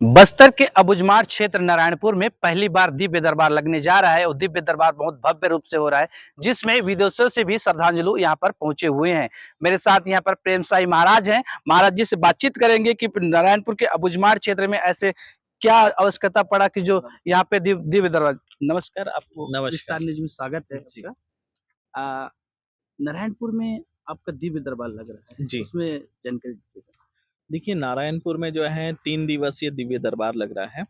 बस्तर के अबुझमाड़ क्षेत्र नारायणपुर में पहली बार दिव्य दरबार लगने जा रहा है और दिव्य दरबार बहुत भव्य रूप से हो रहा है, जिसमें विदेशों से भी श्रद्धालु यहाँ पर पहुंचे हुए हैं। मेरे साथ यहाँ पर प्रेम साई महाराज हैं। महाराज जी से बातचीत करेंगे कि नारायणपुर के अबुझमाड़ क्षेत्र में ऐसे क्या आवश्यकता पड़ा कि जो यहाँ पे दिव्य दरबार। नमस्कार, आपको नमस्कार। विस्तार न्यूज में स्वागत है आपका। नारायणपुर में आपका दिव्य दरबार लग रहा है जी। उसमें जानकारी दीजिएगा। देखिए, नारायणपुर में जो है 3 दिवसीय दिव्य दरबार लग रहा है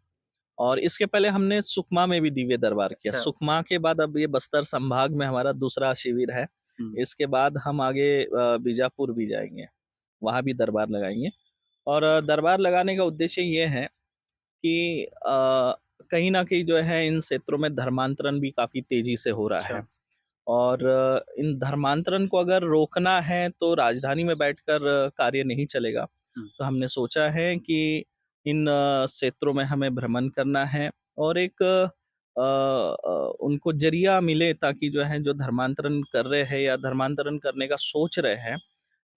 और इसके पहले हमने सुकमा में भी दिव्य दरबार किया। अच्छा। सुकमा के बाद अब ये बस्तर संभाग में हमारा दूसरा शिविर है। इसके बाद हम आगे बीजापुर भी जाएँगे, वहाँ भी दरबार लगाएँगे और दरबार लगाने का उद्देश्य ये है कि कहीं न कहीं जो है इन क्षेत्रों में धर्मांतरण भी काफ़ी तेज़ी से हो रहा है। और इन धर्मांतरण को अगर रोकना है तो राजधानी में बैठकर कार्य नहीं चलेगा। तो हमने सोचा है कि इन क्षेत्रों में हमें भ्रमण करना है और एक उनको ज़रिया मिले ताकि जो है जो धर्मांतरण कर रहे हैं या धर्मांतरण करने का सोच रहे हैं,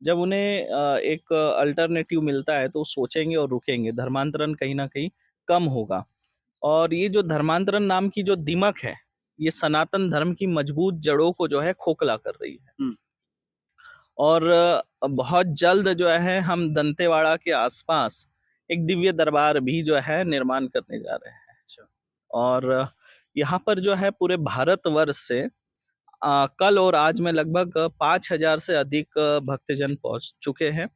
जब उन्हें एक अल्टरनेटिव मिलता है तो वो सोचेंगे और रुकेंगे। धर्मांतरण कहीं न कहीं कम होगा। और ये जो धर्मांतरण नाम की जो दीमक है, ये सनातन धर्म की मजबूत जड़ों को जो है खोखला कर रही है। और बहुत जल्द जो है हम दंतेवाड़ा के आसपास एक दिव्य दरबार भी जो है निर्माण करने जा रहे हैं। अच्छा। और यहाँ पर जो है पूरे भारतवर्ष से कल और आज में लगभग 5,000 से अधिक भक्तजन पहुँच चुके हैं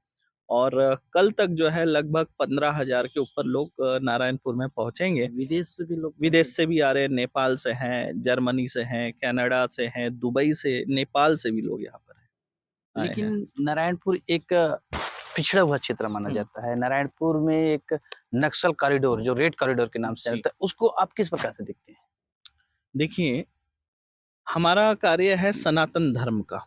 और कल तक जो है लगभग 15,000 के ऊपर लोग नारायणपुर में पहुँचेंगे। विदेश से भी आ रहे हैं, नेपाल से हैं, जर्मनी से हैं, कनाडा से हैं, दुबई से, नेपाल से भी लोग यहाँ पर हैं, आए हैं। लेकिन नारायणपुर एक पिछड़ा हुआ क्षेत्र माना जाता है। नारायणपुर में एक नक्सल कॉरिडोर जो रेड कॉरिडोर के नाम से जी। आता है, उसको आप किस प्रकार से देखते हैं? देखिए, हमारा कार्य है सनातन धर्म का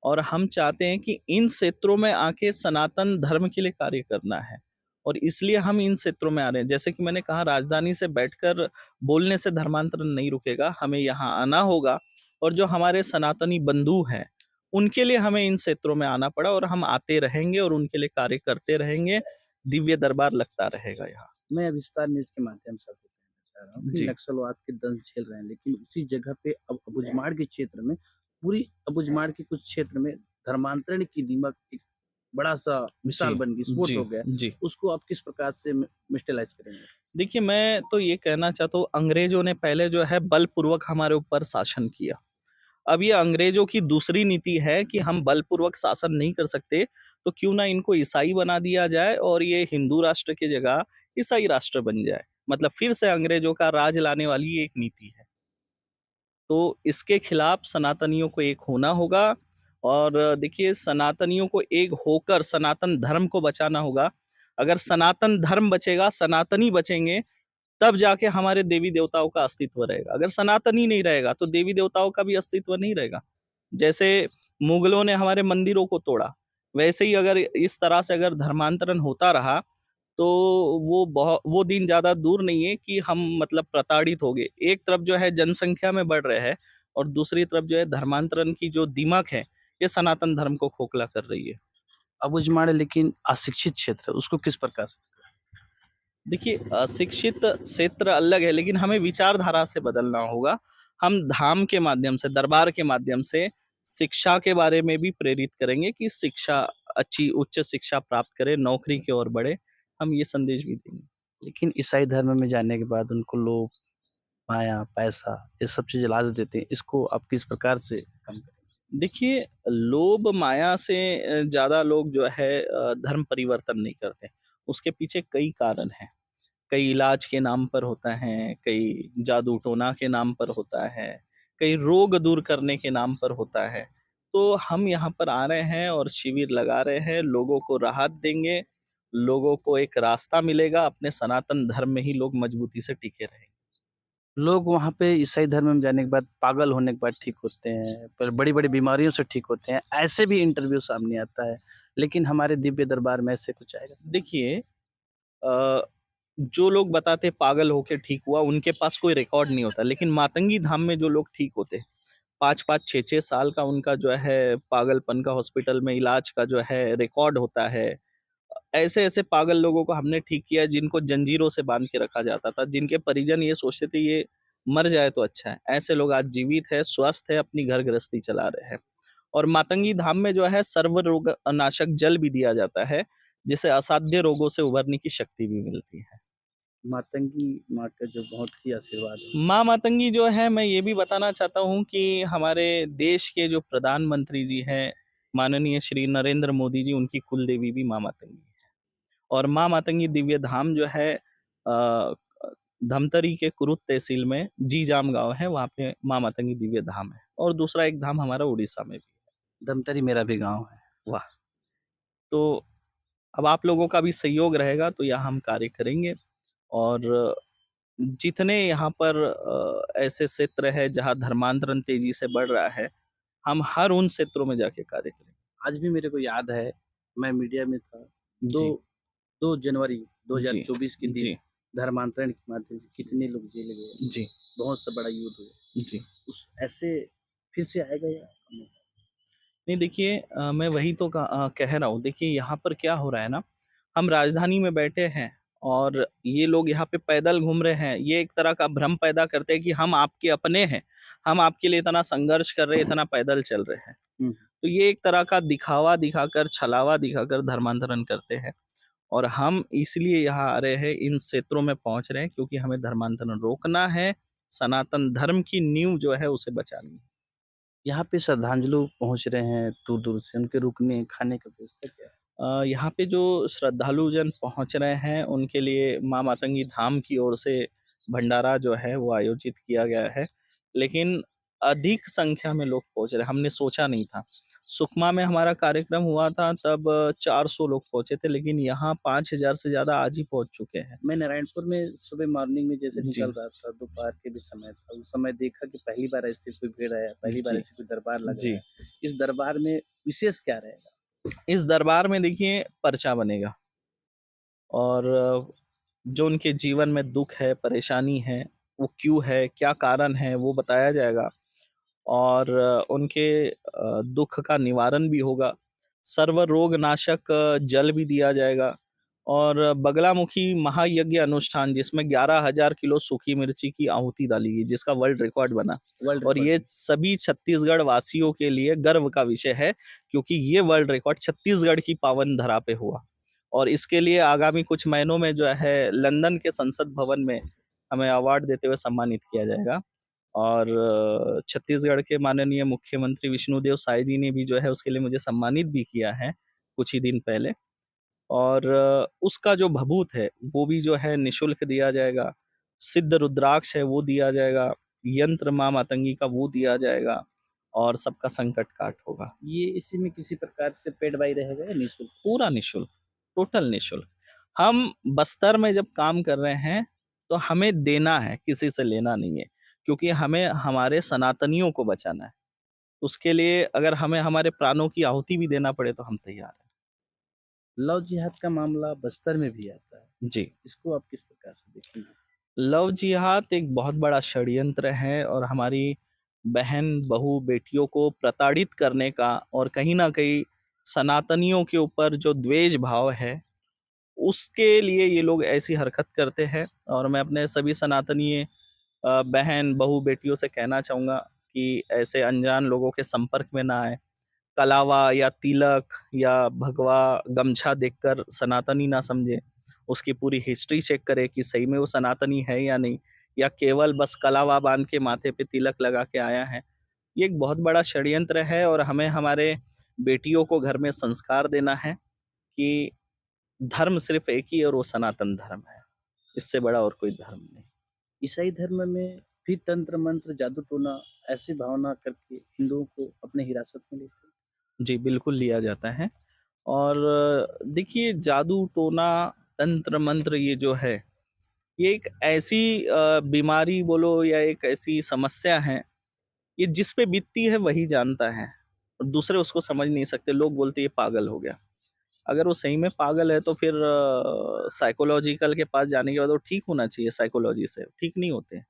और हम चाहते हैं कि इन क्षेत्रों में आके सनातन धर्म के लिए कार्य करना है और इसलिए हम इन क्षेत्रों में आ रहे हैं। जैसे कि मैंने कहा, राजधानी से बैठकर बोलने से धर्मांतरण नहीं रुकेगा, हमें यहाँ आना होगा और जो हमारे सनातनी बंधु हैं, उनके लिए हमें इन क्षेत्रों में आना पड़ा और हम आते रहेंगे और उनके लिए कार्य करते रहेंगे। दिव्य दरबार लगता रहेगा यहाँ। मैं विस्तार न्यूज के माध्यम से आपको कहना चाह रहा हूँ कि जी। नक्सलवाद के दंश झेल रहे हैं, लेकिन उसी जगह पे अब अबुझमाड़ के क्षेत्र में पूरी अबुझमाड़ के कुछ क्षेत्र में धर्मांतरण की दीमक एक बड़ा सा मिसाल जी, बन गई, स्फोट जी, हो गया। जी। उसको आप किस प्रकार से मिस्टलाइज करेंगे? देखिए, मैं तो ये कहना चाहता हूँ, अंग्रेज़ों ने पहले जो है बलपूर्वक हमारे ऊपर शासन किया। अब ये अंग्रेज़ों की दूसरी नीति है कि हम बलपूर्वक शासन नहीं कर सकते, तो क्यों ना इनको ईसाई बना दिया जाए और ये हिंदू राष्ट्र की जगह ईसाई राष्ट्र बन जाए। मतलब फिर से अंग्रेज़ों का राज लाने वाली ये एक नीति है। तो इसके खिलाफ सनातनियों को एक होना होगा और देखिए, सनातनियों को एक होकर सनातन धर्म को बचाना होगा। अगर सनातन धर्म बचेगा, सनातनी बचेंगे, तब जाके हमारे देवी-देवताओं का अस्तित्व रहेगा। अगर सनातन ही नहीं रहेगा, तो देवी-देवताओं का भी अस्तित्व नहीं रहेगा। जैसे मुगलों ने हमारे मंदिरों को तोड़ा, वैसे ही अगर इस तरह से अगर धर्मांतरण होता रहा, तो वो दिन ज़्यादा दूर नहीं है कि हम मतलब प्रताड़ित होंगे। एक तरफ जो है जनसंख्या में बढ़ रहे हैं और दूसरी तरफ जो है धर्मांतरण की जो दीमक है, ये सनातन धर्म को खोखला कर रही है। अबुझमाड़ लेकिन अशिक्षित क्षेत्र है, उसको किस प्रकार से? देखिए, अशिक्षित क्षेत्र अलग है, लेकिन हमें विचारधारा से बदलना होगा। हम धाम के माध्यम से, दरबार के माध्यम से शिक्षा के बारे में भी प्रेरित करेंगे कि शिक्षा अच्छी उच्च शिक्षा प्राप्त करें, नौकरी की ओर बढ़े। हम ये संदेश भी देंगे। लेकिन ईसाई धर्म में जाने के बाद उनको लोभ, माया, पैसा ये सब चीज़ लालच देते हैं। इसको आप किस प्रकार से कम करेंगे? देखिए, लोभ माया से ज़्यादा लोग जो है धर्म परिवर्तन नहीं करते। उसके पीछे कई कारण हैं। कई इलाज के नाम पर होता है, कई जादू टोना के नाम पर होता है, कई रोग दूर करने के नाम पर होता है। तो हम यहाँ पर आ रहे हैं और शिविर लगा रहे हैं, लोगों को राहत देंगे, लोगों को एक रास्ता मिलेगा, अपने सनातन धर्म में ही लोग मजबूती से टिके रहेंगे। लोग वहाँ पे ईसाई धर्म में जाने के बाद पागल होने के बाद ठीक होते हैं, पर बड़ी-बड़ी बीमारियों से ठीक होते हैं। ऐसे भी इंटरव्यू सामने आता है, लेकिन हमारे दिव्य दरबार में ऐसे कुछ आएगा? देखिए, अ, जो लोग बताते पागल होके ठीक हुआ, उनके पास कोई रिकॉर्ड नहीं होता, लेकिन मातंगी धाम में जो लोग ठीक होते हैं, 5-5, 6-6 साल का उनका जो है पागलपन का हॉस्पिटल में इलाज का जो है रिकॉर्ड होता है। ऐसे ऐसे पागल लोगों को हमने ठीक किया जिनको जंजीरों से बांध के रखा जाता था, जिनके परिजन ये सोचते थे ये मर जाए तो अच्छा है। ऐसे लोग आज जीवित है, स्वस्थ है, अपनी घर गृहस्थी चला रहे हैं। और मातंगी धाम में जो है सर्व रोग नाशक जल भी दिया जाता है, जिससे असाध्य रोगों से उभरने की शक्ति भी मिलती है। मातंगी माँ का जो बहुत ही आशीर्वाद है। माँ मातंगी जो है, मैं ये भी बताना चाहता हूँ कि हमारे देश के जो प्रधानमंत्री जी हैं, माननीय श्री नरेंद्र मोदी जी, उनकी कुल देवी भी माँ मातंगी है। और माँ मातंगी दिव्य धाम जो है धमतरी के कुरुद तहसील में जीजाम गांव है, वहाँ पे माँ मातंगी दिव्य धाम है। और दूसरा एक धाम हमारा उड़ीसा में भी धमतरी मेरा भी गाँव है। है। वाह! तो अब आप लोगों का भी सहयोग रहेगा तो यहाँ हम कार्य करेंगे। और जितने यहाँ पर ऐसे क्षेत्र है जहाँ धर्मांतरण तेजी से बढ़ रहा है, हम हर उन क्षेत्रों में जाके कार्य करेंगे। आज भी मेरे को याद है, मैं मीडिया में था, दो जी, 2 जनवरी जी, 2024 के दिन जी, धर्मांतरण के माध्यम से कितने लोग जेल गए, जी, बहुत सा बड़ा युद्ध हुआ। जी। उस ऐसे फिर से आएगा या नहीं देखिए, मैं वही तो कह रहा हूँ। देखिए यहाँ पर क्या हो रहा है ना, हम राजधानी में बैठे हैं और ये लोग यहाँ पे पैदल घूम रहे हैं। ये एक तरह का भ्रम पैदा करते हैं कि हम आपके अपने हैं, हम आपके लिए इतना संघर्ष कर रहे हैं, इतना पैदल चल रहे हैं। हुँ, तो ये एक तरह का दिखावा दिखाकर, छलावा दिखाकर धर्मांतरण करते हैं। और हम इसलिए यहाँ आ रहे हैं, इन क्षेत्रों में पहुँच रहे हैं क्योंकि हमें धर्मांतरण रोकना है, सनातन धर्म की नींव जो है उसे बचानी है। यहाँ पे श्रद्धांजलु पहुँच रहे हैं दूर-दूर से, उनके रुकने, खाने का व्यवस्था क्या है? यहाँ पे जो श्रद्धालु जन पहुँच रहे हैं, उनके लिए माँ मातंगी धाम की ओर से भंडारा जो है वो आयोजित किया गया है। लेकिन अधिक संख्या में लोग पहुँच रहे हैं, हमने सोचा नहीं था। सुकमा में हमारा कार्यक्रम हुआ था तब 400 लोग पहुँचे थे, लेकिन यहाँ 5000 से ज़्यादा आज ही पहुँच चुके हैं। मैं नारायणपुर में सुबह मॉर्निंग में जैसे जी, निकल रहा था, दोपहर के भी समय था, उस समय देखा कि पहली बार ऐसे कोई भीड़ आया, पहली बार जी, ऐसे कोई दरबार लग रहा जी। है। इस दरबार में विशेष क्या रहेगा? इस दरबार में देखिए पर्चा बनेगा और जो उनके जीवन में दुःख है, परेशानी है, वो क्यों है, क्या कारण है, वो बताया जाएगा। और उनके दुःख का निवारण भी होगा। सर्व रोग नाशक जल भी दिया जाएगा। और बगलामुखी महायज्ञ अनुष्ठान जिसमें 11,000 किलो सूखी मिर्ची की आहुति डाली गई, जिसका वर्ल्ड रिकॉर्ड बना। वर्ल्ड और रिकॉर्ड ये में। सभी छत्तीसगढ़ वासियों के लिए गर्व का विषय है क्योंकि ये वर्ल्ड रिकॉर्ड छत्तीसगढ़ की पावन धरा पे हुआ। और इसके लिए आगामी कुछ महीनों में जो है लंदन के संसद भवन में हमें अवार्ड देते हुए सम्मानित किया जाएगा। और छत्तीसगढ़ के माननीय मुख्यमंत्री विष्णुदेव साय जी ने भी जो है उसके लिए मुझे सम्मानित भी किया है कुछ ही दिन पहले। और उसका जो भभूत है वो भी जो है निःशुल्क दिया जाएगा। सिद्ध रुद्राक्ष है वो दिया जाएगा। यंत्र माँ मातंगी का वो दिया जाएगा और सबका संकट काट होगा। ये इसी में किसी प्रकार से पेड बाई रहेगा या निःशुल्क? पूरा निःशुल्क, टोटल निःशुल्क। हम बस्तर में जब काम कर रहे हैं तो हमें देना है, किसी से लेना नहीं है। क्योंकि हमें हमारे सनातनियों को बचाना है। उसके लिए अगर हमें हमारे प्राणों की आहुति भी देना पड़े तो हम तैयार हैं। लव जिहाद का मामला बस्तर में भी आता है। जी। इसको आप किस प्रकार से देखेंगे? लव जिहाद एक बहुत बड़ा षड्यंत्र है और हमारी बहन, बहू, बेटियों को प्रताड़ित करने का और कहीं न कहीं सनातनियों के ऊपर जो द्वेष भाव है, उसके लिए ये लोग ऐसी हरकत करते हैं। और मैं अपने सभी सनातनी बहन, बहू, बेटियों से कहना चाहूँगा कि ऐसे अनजान लोगों के संपर्क में ना आएँ। कलावा या तिलक या भगवा, गमछा देखकर सनातनी ना समझें। उसकी पूरी हिस्ट्री चेक करें कि सही में वो सनातनी है या नहीं, या केवल बस कलावा बाँध के माथे पे तिलक लगा के आया है। ये एक बहुत बड़ा षड्यंत्र है और हमें हमारे बेटियों को घर में संस्कार देना है कि धर्म सिर्फ़ एक ही है और वो सनातन धर्म है। इससे बड़ा और कोई धर्म नहीं। ईसाई धर्म में भी तंत्र मंत्र, जादू टोना ऐसी भावना करके हिंदुओं को अपने हिरासत में लेते हैं। जी, बिल्कुल लिया जाता है। और देखिए जादू टोना, तंत्र मंत्र ये जो है, ये एक ऐसी बीमारी बोलो या एक ऐसी समस्या है, ये जिस पे बीतती है वही जानता है और दूसरे उसको समझ नहीं सकते। लोग बोलते हैं ये पागल हो गया। अगर वो सही में पागल है तो फिर साइकोलॉजिकल के पास जाने के बाद वो ठीक होना चाहिए साइकोलॉजी से, ठीक नहीं होते।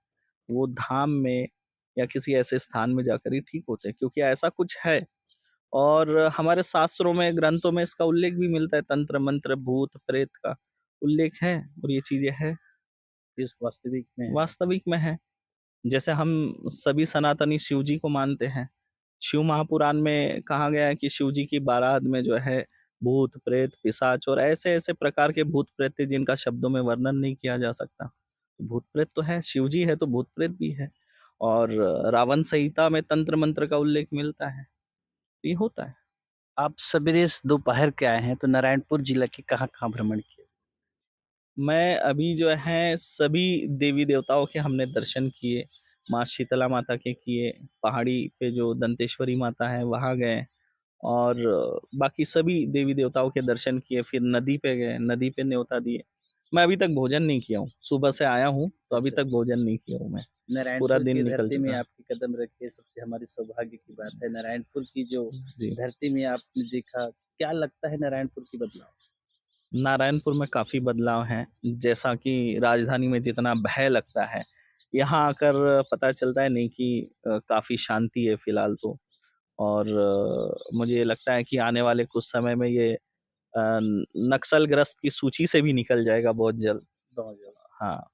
वो धाम में या किसी ऐसे स्थान में जाकर ही ठीक होते हैं क्योंकि ऐसा कुछ है। और हमारे शास्त्रों में, ग्रंथों में इसका उल्लेख भी मिलता है, तंत्र मंत्र भूत प्रेत का उल्लेख है, और ये चीजें है, इस वास्तविक में वास्तविक में है। जैसे हम सभी सनातनी शिव जी को मानते हैं। शिव महापुराण में कहा गया है कि शिव जी की बारात में जो है भूत प्रेत पिशाच और ऐसे ऐसे प्रकार के भूत प्रेत थे जिनका शब्दों में वर्णन नहीं किया जा सकता। भूत प्रेत तो है, शिव जी है तो भूत प्रेत भी है। और रावण संहिता में तंत्र मंत्र का उल्लेख मिलता है। ये होता है। आप सवेरे दोपहर के आए हैं तो नारायणपुर जिला के कहाँ-कहाँ भ्रमण किए? मैं अभी जो है सभी देवी देवताओं के हमने दर्शन किए। माँ शीतला माता के किए, पहाड़ी पे जो दंतेश्वरी माता है वहाँ गए, और बाकी सभी देवी देवताओं के दर्शन किए। फिर नदी पे गए, नदी पे न्योता दिए। मैं अभी तक भोजन नहीं किया हूँ, सुबह से आया हूँ तो अभी अच्छा, तक भोजन नहीं किया हूँ मैं। पूरा नारायणपुर दिन की निकल धरती में चुका। आपके कदम रखे सबसे हमारी सौभाग्य की बात है। नारायणपुर की जो जी। धरती में आपने देखा, क्या लगता है नारायणपुर की बदलाव? नारायणपुर में काफ़ी बदलाव हैं। जैसा कि राजधानी में जितना भय लगता है, यहाँ आकर पता चलता है नहीं कि काफ़ी शांति है फ़िलहाल तो। और मुझे ये लगता है कि आने वाले कुछ समय में ये नक्सलग्रस्त की सूची से भी निकल जाएगा बहुत जल्द। बहुत ज़्यादा। हाँ,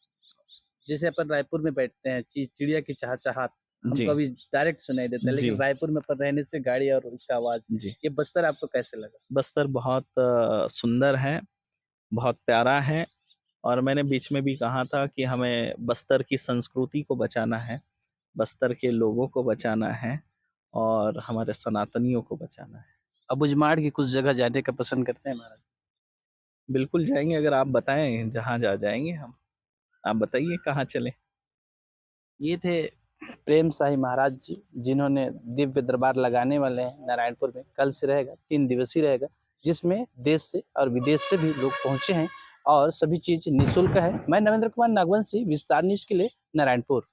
जैसे अपन रायपुर में बैठते हैं, चिड़िया की चहचहाट जी, हमको अभी डायरेक्ट सुनाई देता है, जी, लेकिन रायपुर में अपन रहने से गाड़ी और उसका आवाज़, जी। ये बस्तर आपको कैसे लगा? बस्तर बहुत सुंदर है, बहुत प्यारा है, और मैंने बीच में भी कहा था कि हमें बस्तर की संस्कृति को बचाना है, बस्तर के लोगों को बचाना है, और हमारे सनातनियों को बचाना है। अबुझमाड़ की कुछ जगह जाने का पसंद करते हैं महाराज? बिल्कुल जाएँगे, अगर आप बताएँ जहाँ जाएँगे हम। आप बताइए कहाँ चलें? ये थे प्रेम साही महाराज जी, जिन्होंने दिव्य दरबार लगाने वाले हैं नारायणपुर में। कल से रहेगा, 3 दिवसीय रहेगा, जिसमें देश से और विदेश से भी लोग पहुँचे हैं और सभी चीज़ निःशुल्क है। मैं नरेंद्र कुमार नागवंशी, विस्तार न्यूज़ के लिए नारायणपुर।